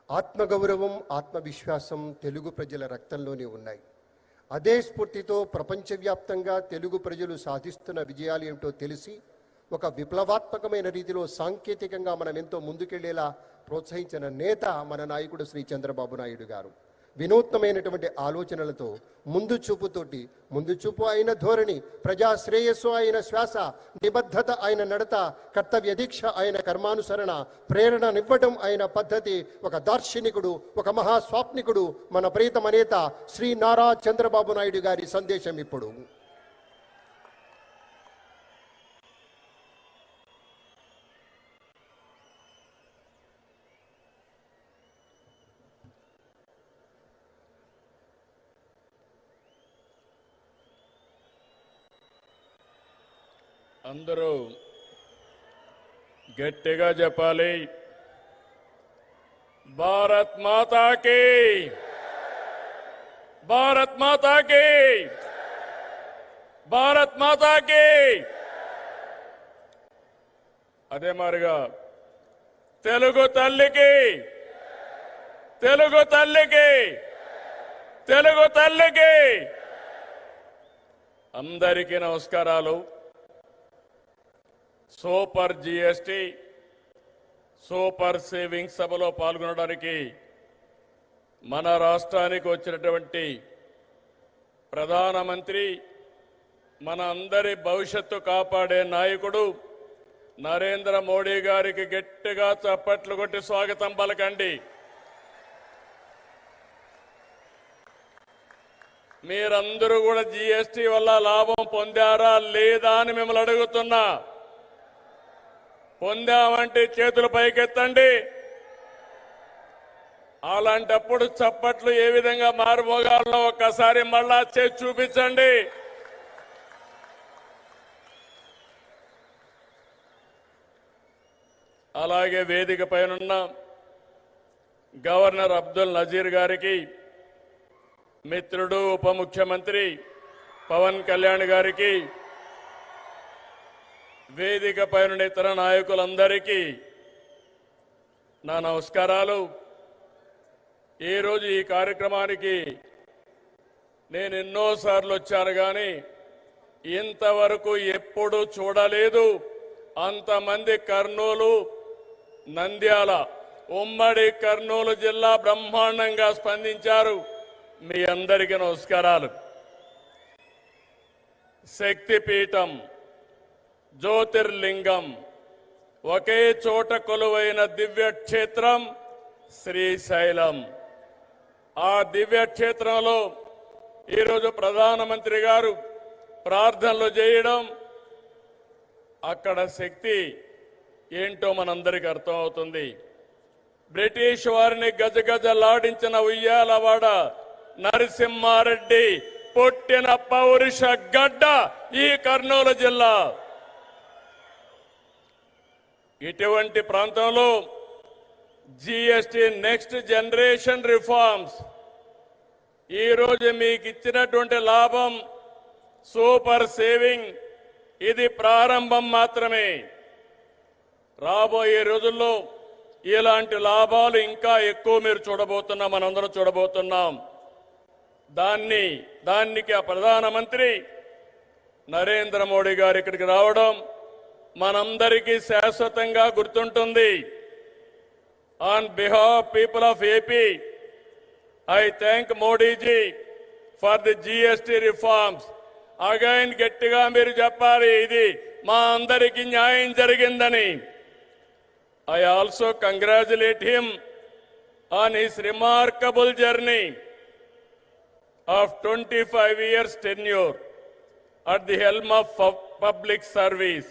ఆత్మగౌరవం, ఆత్మవిశ్వాసం తెలుగు ప్రజల రక్తంలోనే ఉన్నాయి. అదే స్ఫూర్తితో ప్రపంచవ్యాప్తంగా తెలుగు ప్రజలు సాధిస్తున్న విజయాలు ఏమిటో తెలిసి ఒక విప్లవాత్మకమైన రీతిలో సాంకేతికంగా మనం ఎంతో ముందుకెళ్లేలా ప్రోత్సహించిన నేత మన నాయకుడు శ్రీ చంద్రబాబు నాయుడు గారు. వినూత్నమైనటువంటి ఆలోచనలతో ముందు చూపు అయిన ధోరణి, ప్రజా శ్రేయస్సు అయిన శ్వాస, నిబద్ధత అయిన నడత, కర్తవ్య దీక్ష అయిన కర్మానుసరణ, ప్రేరణనివ్వడం అయిన పద్ధతి, ఒక దార్శనికుడు, ఒక మహాస్వాప్నికుడు మన ప్రియతమ నేత శ్రీ నారా చంద్రబాబు నాయుడు గారి సందేశం ఇప్పుడు. అందరూ గట్టిగా చెప్పాలి. భారత్ మాతాకి, భారత్ మాతాకి, భారత్ మాతాకి. అదే మారిగా తెలుగు తల్లికి, తెలుగు తల్లికి, తెలుగు తల్లికి. అందరికీ నమస్కారాలు. సూపర్ జిఎస్టి, సూపర్ సేవింగ్ సభలో పాల్గొనడానికి మన రాష్ట్రానికి వచ్చినటువంటి ప్రధానమంత్రి, మన అందరి భవిష్యత్తు కాపాడే నాయకుడు నరేంద్ర మోడీ గారికి గట్టిగా చప్పట్లు కొట్టి స్వాగతం పలకండి. మీరందరూ కూడా జిఎస్టి వల్ల లాభం పొందారా లేదా అని మిమ్మల్ని అడుగుతున్నా. పొందామంటే చేతులు పైకెత్తండి. అలాంటప్పుడు చప్పట్లు ఏ విధంగా మారుమోగాలో ఒక్కసారి మళ్ళా చేసి చూపించండి. అలాగే వేదిక పైనున్న గవర్నర్ అబ్దుల్ నజీర్ గారికి, మిత్రుడు ఉప ముఖ్యమంత్రి పవన్ కళ్యాణ్ గారికి, వేదిక పైన ఇతర నాయకులందరికీ నా నమస్కారాలు. ఈరోజు ఈ కార్యక్రమానికి నేను ఎన్నోసార్లు వచ్చాను కానీ ఇంతవరకు ఎప్పుడూ చూడలేదు. అంతమంది కర్నూలు, నంద్యాల, ఉమ్మడి కర్నూలు జిల్లా బ్రహ్మాండంగా స్పందించారు. మీ అందరికీ నమస్కారాలు. శక్తిపీఠం, జ్యోతిర్లింగం, ఒకే చోట కొలువైన దివ్యక్షేత్రం శ్రీశైలం. ఆ దివ్యక్షేత్రంలో ఈరోజు ప్రధానమంత్రి గారు ప్రార్థనలు చేయడం, అక్కడ శక్తి ఏంటో మనందరికీ అర్థమవుతుంది. బ్రిటిష్ వారిని గజగజలాడించిన ఉయ్యాలవాడ నరసింహారెడ్డి పుట్టిన పౌరుష గడ్డ ఈ కర్నూలు జిల్లా. ఇటువంటి ప్రాంతంలో జిఎస్టి నెక్స్ట్ జనరేషన్ రిఫార్మ్స్ ఈరోజు మీకు ఇచ్చినటువంటి లాభం సూపర్ సేవింగ్, ఇది ప్రారంభం మాత్రమే. రాబోయే రోజుల్లో ఇలాంటి లాభాలు ఇంకా ఎక్కువ మీరు చూడబోతున్నాం, మనందరం చూడబోతున్నాం. దానికి ఆ ప్రధానమంత్రి నరేంద్ర మోడీ గారు ఇక్కడికి రావడం మనందరికీ శాశ్వతంగా గుర్తుంటుంది. On behalf people of AP, I thank Modiji for the GST reforms. Again గట్టిగా మీరు చెప్పాలి, ఇది మా అందరికీ న్యాయం జరిగిందని. I also congratulate him on his remarkable journey of 25 years tenure at the helm of public service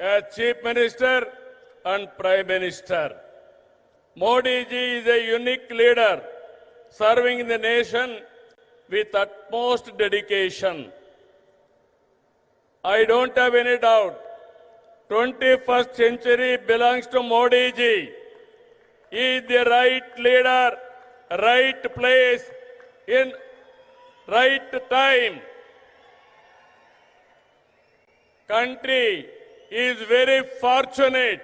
as Chief Minister and Prime Minister. Modi ji is a unique leader serving the nation with utmost dedication. I don't have any doubt 21st century belongs to Modi ji. He is the right leader, right place, in right time. Country is very fortunate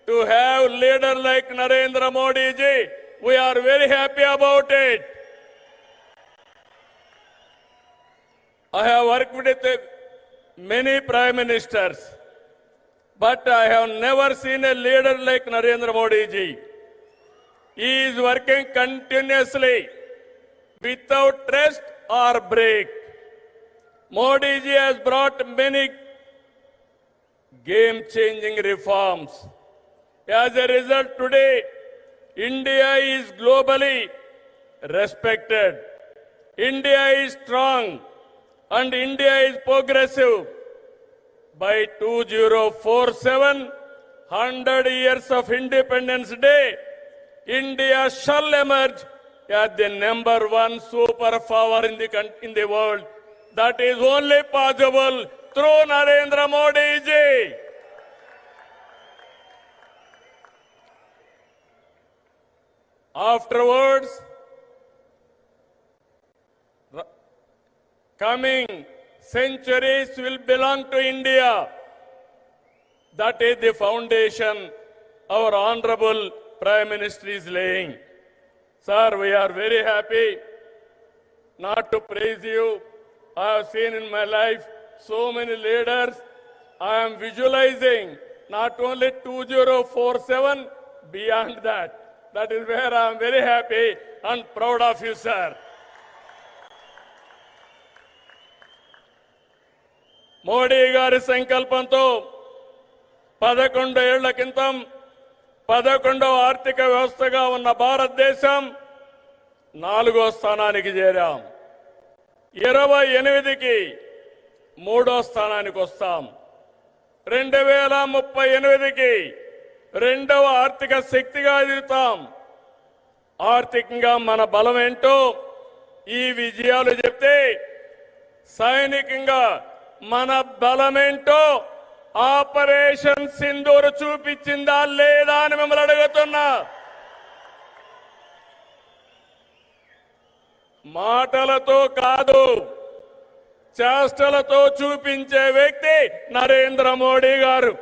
to have leader like Narendra Modi ji We are very happy about it. I have worked with many prime ministers, but I have never seen a leader like Narendra Modi ji. He is working continuously without rest or break. Modi ji has brought many game-changing reforms. As a result, today, India is globally respected. India is strong and India is progressive. By 2047, 100 years of Independence Day, India shall emerge as the #1 superpower in the world. That is only possible through Narendra Modi ji. Afterwards, coming centuries will belong to India. That is the foundation our Honorable Prime Minister is laying. Sir, we are very happy not to praise you. I have seen in my life so many leaders. I am visualizing not only 2047, beyond that. That is where I am very happy and proud of you, sir. Modi గారి సంకల్పంతో 11 ఏళ్ల క్రితం 11వ ఆర్థిక వ్యవస్థగా ఉన్న భారతదేశం 4వ స్థానానికి చేరాం. 28కి 3వ స్థానానికి వస్తాం. 2038కి 2వ ఆర్థిక శక్తిగా ఎదుగుతాం. ఆర్థికంగా మన బలం ఏంటో ఈ విజయాలు చెప్తే, సైనికంగా మన బలమేంటో ఆపరేషన్ సింధూర్ చూపించిందా లేదా అని మిమ్మల్ని అడుగుతున్నా. మాటలతో కాదు, చేష్టలతో చూపించే వ్యక్తి నరేంద్ర మోడీ గారు.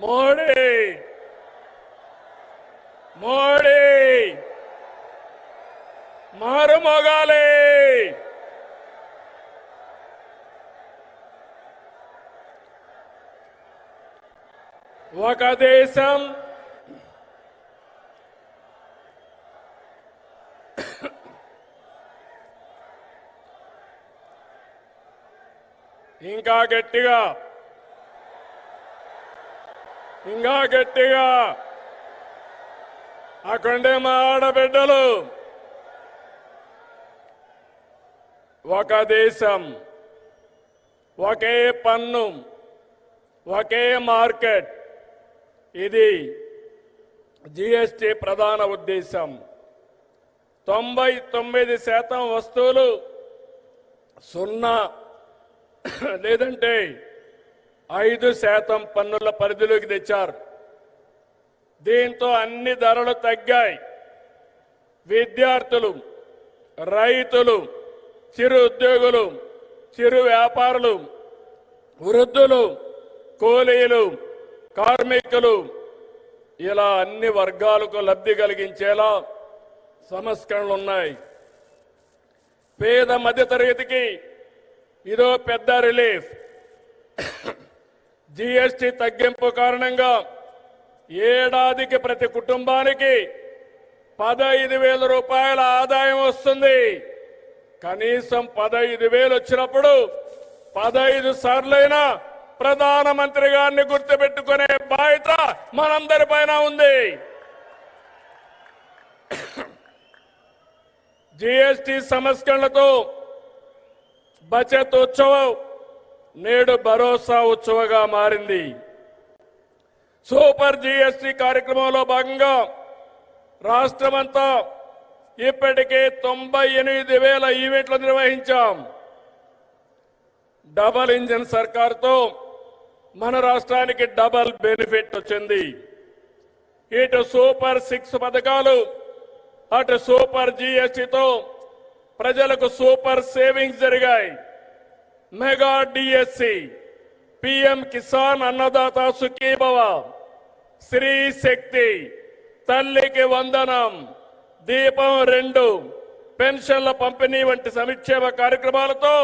మోడీ మోడీ మారుమోగాలి. ఒక దేశం ఇంకా గట్టిగా అక్కడే మా ఆడబిడ్డలు. ఒక దేశం, ఒకే పన్ను, ఒకే మార్కెట్. ఇది జీఎస్టీ ప్రధాన ఉద్దేశం. 99% వస్తువులు 0 లేదంటే 5% పన్నుల పరిధిలోకి తెచ్చారు. దీంతో అన్ని ధరలు తగ్గాయి. విద్యార్థులు, రైతులు, చిరు ఉద్యోగులు, చిరు వ్యాపారులు, వృద్ధులు, కూలీలు, కార్మికులు, ఇలా అన్ని వర్గాలకు లబ్ధి కలిగించేలా సంస్కరణలు ఉన్నాయి. పేద మధ్యతరగతికి ఇదో పెద్ద రిలీఫ్. జీఎస్టీ తగ్గింపు కారణంగా ఏడాదికి ప్రతి కుటుంబానికి 15,000 రూపాయల ఆదాయం వస్తుంది. కనీసం 15,000 వచ్చినప్పుడు 15 సార్లైనా ప్రధానమంత్రి గారిని గుర్తుపెట్టుకునే బాధ్యత మనందరిపైన ఉంది. జీఎస్టీ సంస్కరణలతో బచత్ ఉత్సవం నేడు భరోసా ఉత్సవంగా మారింది. సూపర్ జీఎస్టీ కార్యక్రమంలో భాగంగా రాష్ట్రమంతా ఇప్పటికే 98,000 ఈవెంట్లు నిర్వహించాం. డబల్ ఇంజిన్ సర్కార్తో మన రాష్ట్రానికి డబల్ బెనిఫిట్ వచ్చింది. ఇటు సూపర్ 6 పథకాలు, అటు సూపర్ జీఎస్టీతో ప్రజలకు సూపర్ సేవింగ్స్ జరిగాయి. Mega DSC, PM Kisan Annadata Sukhibhava, స్త్రీ శక్తి, తల్లికి వందనం, దీపం 2, పెన్షన్ల పంపిణీ వంటి సంక్షేమ కార్యక్రమాలతో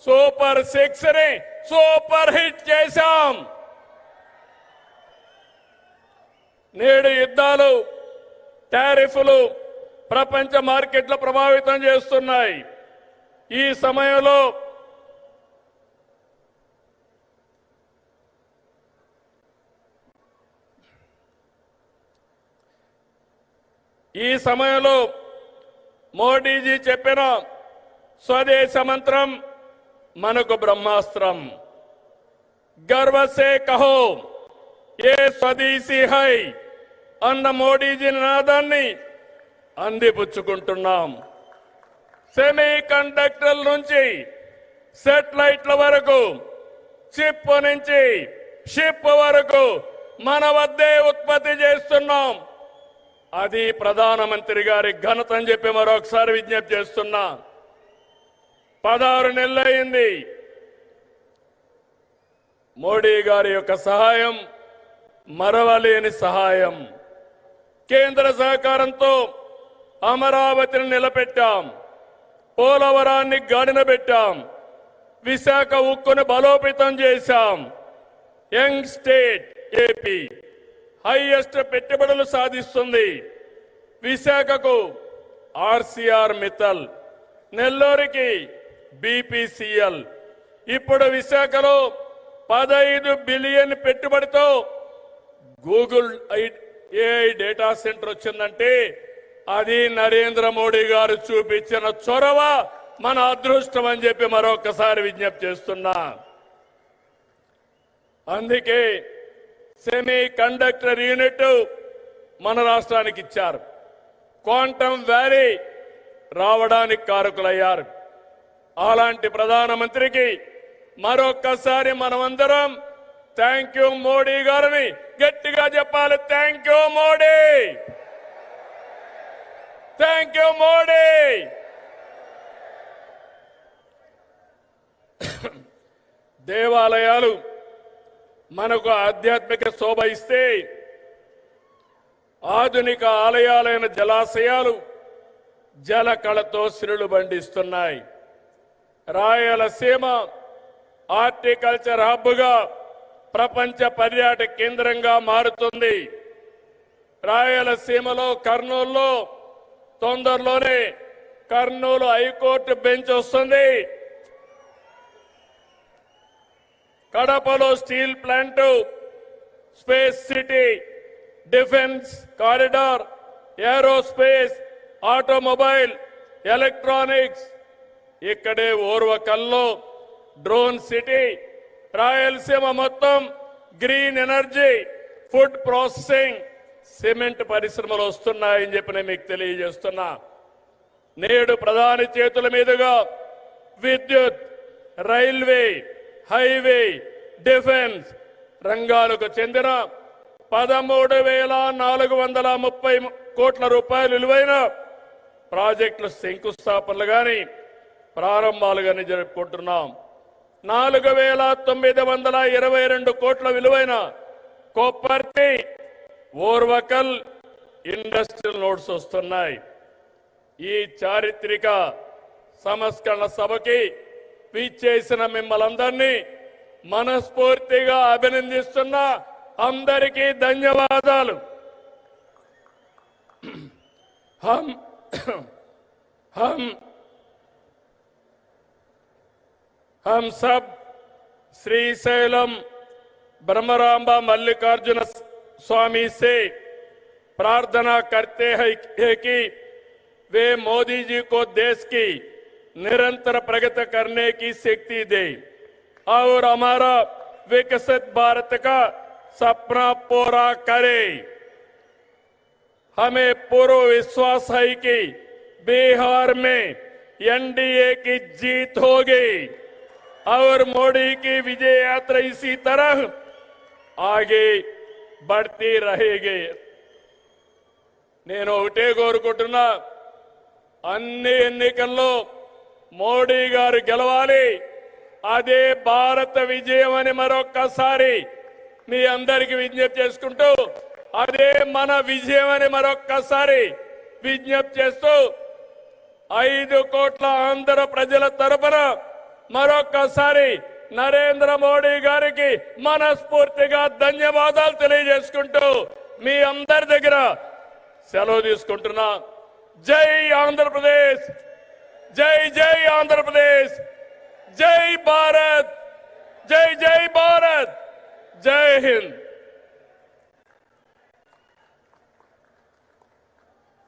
సూపర్ 6 ని సూపర్ హిట్ చేశాం. నేడు యుద్ధాలు, టారిఫ్లు ప్రపంచ మార్కెట్లు ప్రభావితం చేస్తున్నాయి. ఈ సమయంలో మోడీజీ చెప్పిన స్వదేశ మంత్రం మనకు బ్రహ్మాస్త్రం. గర్వ సే కహో ఏ స్వదేశీ హై అన్న మోడీజీ నినాదాన్ని అందిపుచ్చుకుంటున్నాం. సెమీ కండక్టర్ల నుంచి సెటిలైట్ల వరకు, చిప్ నుంచి షిప్ వరకు మన వద్దే ఉత్పత్తి చేస్తున్నాం. అది ప్రధానమంత్రి గారి ఘనత అని చెప్పి మరొకసారి విజ్ఞప్తి చేస్తున్నా. 16 నెలలైంది. మోడీ గారి యొక్క సహాయం మరవలేని సహాయం. కేంద్ర సహకారంతో అమరావతిని నిలబెట్టాం, పోలవరాన్ని గాడిన పెట్టాం, విశాఖ ఉక్కును బలోపేతం చేశాం. యంగ్ స్టేట్ ఏపీ హైయెస్ట్ పెట్టుబడులు సాధిస్తుంది. విశాఖకు ఆర్సీఆర్ మిత్తల్, నెల్లూరుకి బీపీసీఎల్. ఇప్పుడు విశాఖలో 15 బిలియన్ పెట్టుబడితో గూగుల్ ఏఐ డేటా సెంటర్ వచ్చిందంటే అది నరేంద్ర మోడీ గారు చూపించిన చొరవ, మన అదృష్టం అని చెప్పి మరొకసారి విజ్ఞప్తి చేస్తున్నా. అందుకే సెమీ కండక్టర్ యూనిట్ మన రాష్ట్రానికి ఇచ్చారు. క్వాంటమ్ వ్యాలీ రావడానికి కారకులయ్యారు. అలాంటి ప్రధానమంత్రికి మరొక్కసారి మనమందరం థ్యాంక్ యూ మోడీ గారిని గట్టిగా చెప్పాలి. Thank you Modi, thank you Modi. దేవాలయాలు మనకు ఆధ్యాత్మిక శోభ ఇస్తే, ఆధునిక ఆలయాలైన జలాశయాలు జల కళతో సిరులు బండిస్తున్నాయి. రాయలసీమ హార్టికల్చర్ హబ్గా ప్రపంచ పర్యాటక కేంద్రంగా మారుతుంది. రాయలసీమలో కర్నూలులో తొందరలోనే కర్నూలు హైకోర్టు బెంచ్ వస్తుంది. కడపలో steel plant, space city, defence corridor, aerospace, automobile, electronics. ఇక్కడే ఓర్వకల్లో డ్రోన్ సిటీ. రాయలసీమ మొత్తం green energy, food processing, cement పరిశ్రమలు వస్తున్నాయని చెప్పి నేను మీకు తెలియజేస్తున్నా. నేడు ప్రధాని చేతుల మీదుగా విద్యుత్, రైల్వే, హైవే, డిఫెన్స్ రంగాలకు చెందిన 13,430 కోట్ల రూపాయలు విలువైన ప్రాజెక్టులు శంకుస్థాపనలు గాని ప్రారంభాలు గాని జరుపుకుంటున్నాం. 4,922 కోట్ల విలువైన కొప్పర్తి, ఓర్వకల్ ఇండస్ట్రియల్ నోడ్స్ వస్తున్నాయి. ఈ చారిత్రక సంస్కరణ సభకి విచ్చేసిన మిమ్మల్ందరినీ మనస్ఫూర్తిగా అభినందిస్తున్నా. అందరికీ ధన్యవాదాలు. हम सब श्रीशैलम ब्रह्मरांबा मल्लिकार्जुन स्वामी से प्रार्थना करते हैं कि वे मोदी जी को देश की निरंतर प्रगति करने की शक्ति दे और हमारा विकसित भारत का सपना पूरा करे। हमें पूरा विश्वास है कि बिहार में एनडीए की जीत होगी और मोदी की विजय यात्रा इसी तरह आगे बढ़ती रहेगी। నేను ఒకటే కోరుకుంటున్నా, అన్ని ఎన్నికల్లో మోడీ గారు గెలవాలి, అదే భారత విజయం అని మరొక్కసారి మీ అందరికీ విజ్ఞప్తి చేసుకుంటూ, అదే మన విజయం అని మరొక్కసారి విజ్ఞప్తి చేస్తూ 5 కోట్ల ఆంధ్ర ప్రజల తరపున మరొక్కసారి నరేంద్ర మోడీ గారికి మనస్ఫూర్తిగా ధన్యవాదాలు తెలియజేసుకుంటూ మీ అందరి దగ్గర సెలవు తీసుకుంటున్నా. జై ఆంధ్రప్రదేశ్, జై జై ఆంధ్రప్రదేశ్, జై భారత్, జై జై భారత్, జై హింద్.